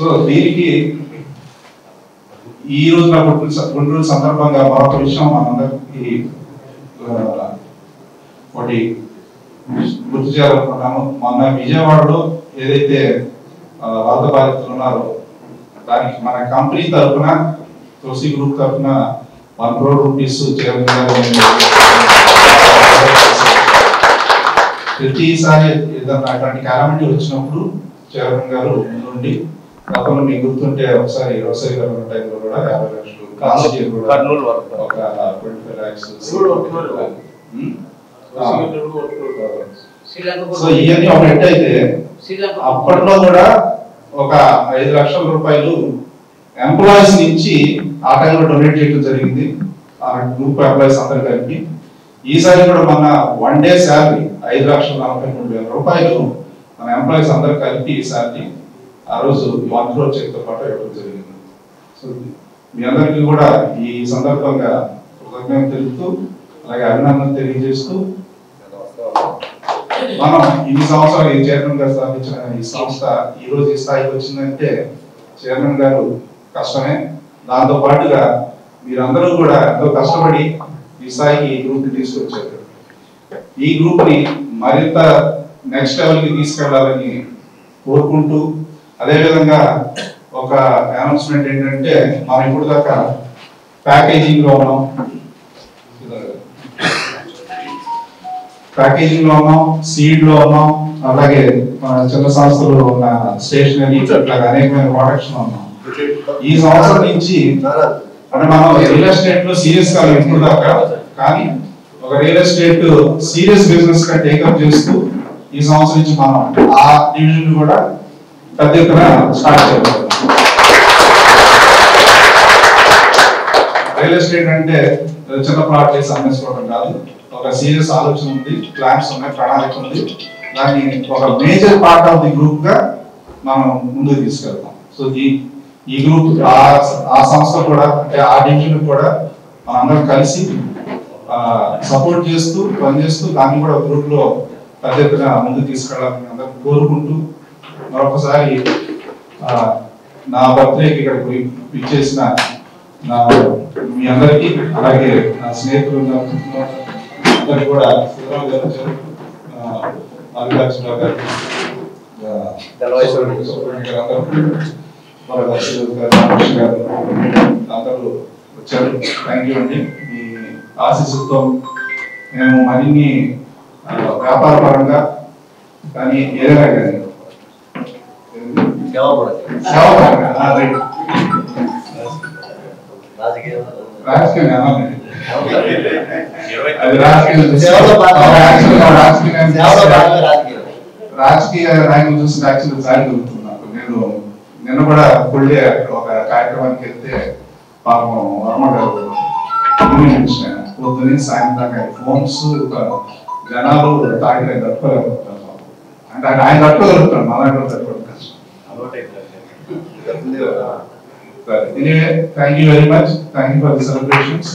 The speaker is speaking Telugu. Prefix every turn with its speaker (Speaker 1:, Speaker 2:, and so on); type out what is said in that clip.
Speaker 1: సో దీనికి ఈ రోజు నా గుంటూరు సందర్భంగా మరొక విషయం మనందరికీ ఒకటి గుర్తు చేయాలనుకున్నాను. మొన్న విజయవాడలో ఏదైతే వరద బాధితులు ఉన్నారో దానికి మన కంపెనీ తరఫున తులసి గ్రూప్ తరఫున 1 crore rupees ప్రతిసారి ఏదైనా అటువంటి కాలమిటీ వచ్చినప్పుడు చైర్మన్ గారు నుండి గతంలో మీకు గుర్తుంటే ఒకసారి వ్యవసాయ గారు టైంలో కూడా 50 లక్షలు ఒక 25 lakhs. సో ఇవన్నీ ఒక ఎట్ అయితే అప్పట్లో కూడా ఒక 5 లక్షల రూపాయలు ఎంప్లాయీస్ నుంచి ఆ టైంలో డొనేట్ చేయడం జరిగింది ఆ గ్రూప్ ఎంప్లాయీస్ అందరు కలిపి. ఈసారి కూడా మన 1 day శాలరీ 5,43,000 రూపాయలు మన ఎంప్లాయీస్ అందరు కలిపి ఈసారి ఆ రోజు 1 crore చెక్తో పాటు ఇవ్వడం జరిగింది. సో మీ అందరికీ కూడా ఈ సందర్భంగా కృతజ్ఞతలు తెలుపుతూ అలాగే అభినందనలు తెలియజేస్తూ మనం ఇన్ని సంవత్సరాలు ఈ చైర్మన్ గారు స్థాపించిన ఈ సంస్థ ఈ రోజు ఈ స్థాయికి వచ్చిందంటే చైర్మన్ గారు కష్టమే. దాంతో పాటుగా మీరందరూ కూడా ఎంతో కష్టపడి ఈ స్థాయికి ఈ గ్రూప్ ని తీసుకొచ్చారు. ఈ గ్రూప్ ని మరింత నెక్స్ట్ లెవెల్ కి తీసుకెళ్లాలని కోరుకుంటూ అదేవిధంగా ఒక అనౌన్స్మెంట్ ఏంటంటే మనం ఇప్పుడు దాకా ప్యాకేజింగ్ లో ఉన్నాం, సీడ్ లో ఉన్నాం, అలాగే చిన్న సంస్థలు ఉన్న స్టేషనరీ ఇట్లాగా అనేకమైన ప్రొడక్ట్స్ ఉన్నాం. ఈ సంవత్సరం నుంచి అంటే మనం రియల్ ఎస్టేట్ లో సీరియస్ గా ఇప్పుడు దాకా కానీ ఒక రియల్ ఎస్టేట్ సీరియస్ బిజినెస్ గా టేకప్ చేస్తూ ఈ సంవత్సరం నుంచి మనం ఆ డివిజన్ కూడా పెద్ద ఎత్తున స్టార్ట్ చేయాలి. రియల్ ఎస్టేట్ అంటే చిన్న ప్లాట్ చేసి అమ్మేసుకోవడం కాదు, ఒక సీరియస్ ఆలోచన ఉంది, ప్లాన్స్ ఉన్నాయి, ప్రణాళిక ఉంది. దాన్ని ఒక major part of the group గా మనం ముందుకు తీసుకెళ్తాం. సో ఈ గ్రూప్ ఆ సంస్థ కూడా అంటే ఆ డివిజన్ కూడా మనం అందరం కలిసి సపోర్ట్ చేస్తూ పనిచేస్తూ దాన్ని కూడా గ్రూప్ లో పెద్ద ఎత్తున ముందుకు తీసుకెళ్ళాలని అందరూ కోరుకుంటూ మరొకసారి నా బర్త్డేకి ఇక్కడికి ఇచ్చేసిన మీ అందరికీ అలాగే నా స్నేహితులు అందరికి కూడా అందరూ వచ్చారు. థ్యాంక్ యూ అండి. మీ ఆశీస్సులతో మేము మరిన్ని వ్యాపార పరంగా కానీ ఏదైనా కానీ రాజకీయ నాయకులు చూసి యాక్చువల్ సారి దొరుకుతున్నాను. నేను నిన్న కూడా ఫుల్ డే ఒక కార్యక్రమానికి వెళ్తే పాపం వర్మ గారు పొద్దుని సాయంత్రం ఫోన్స్ జనాలు తాగిన తట్టుకోలేకపోతున్నారు. అంటే ఆయన తట్టుకోగలుగుతాడు, మా దాంట్లో తట్టుకోవడం కష్టం. Anyway, thank you very much. Thank you for the celebrations.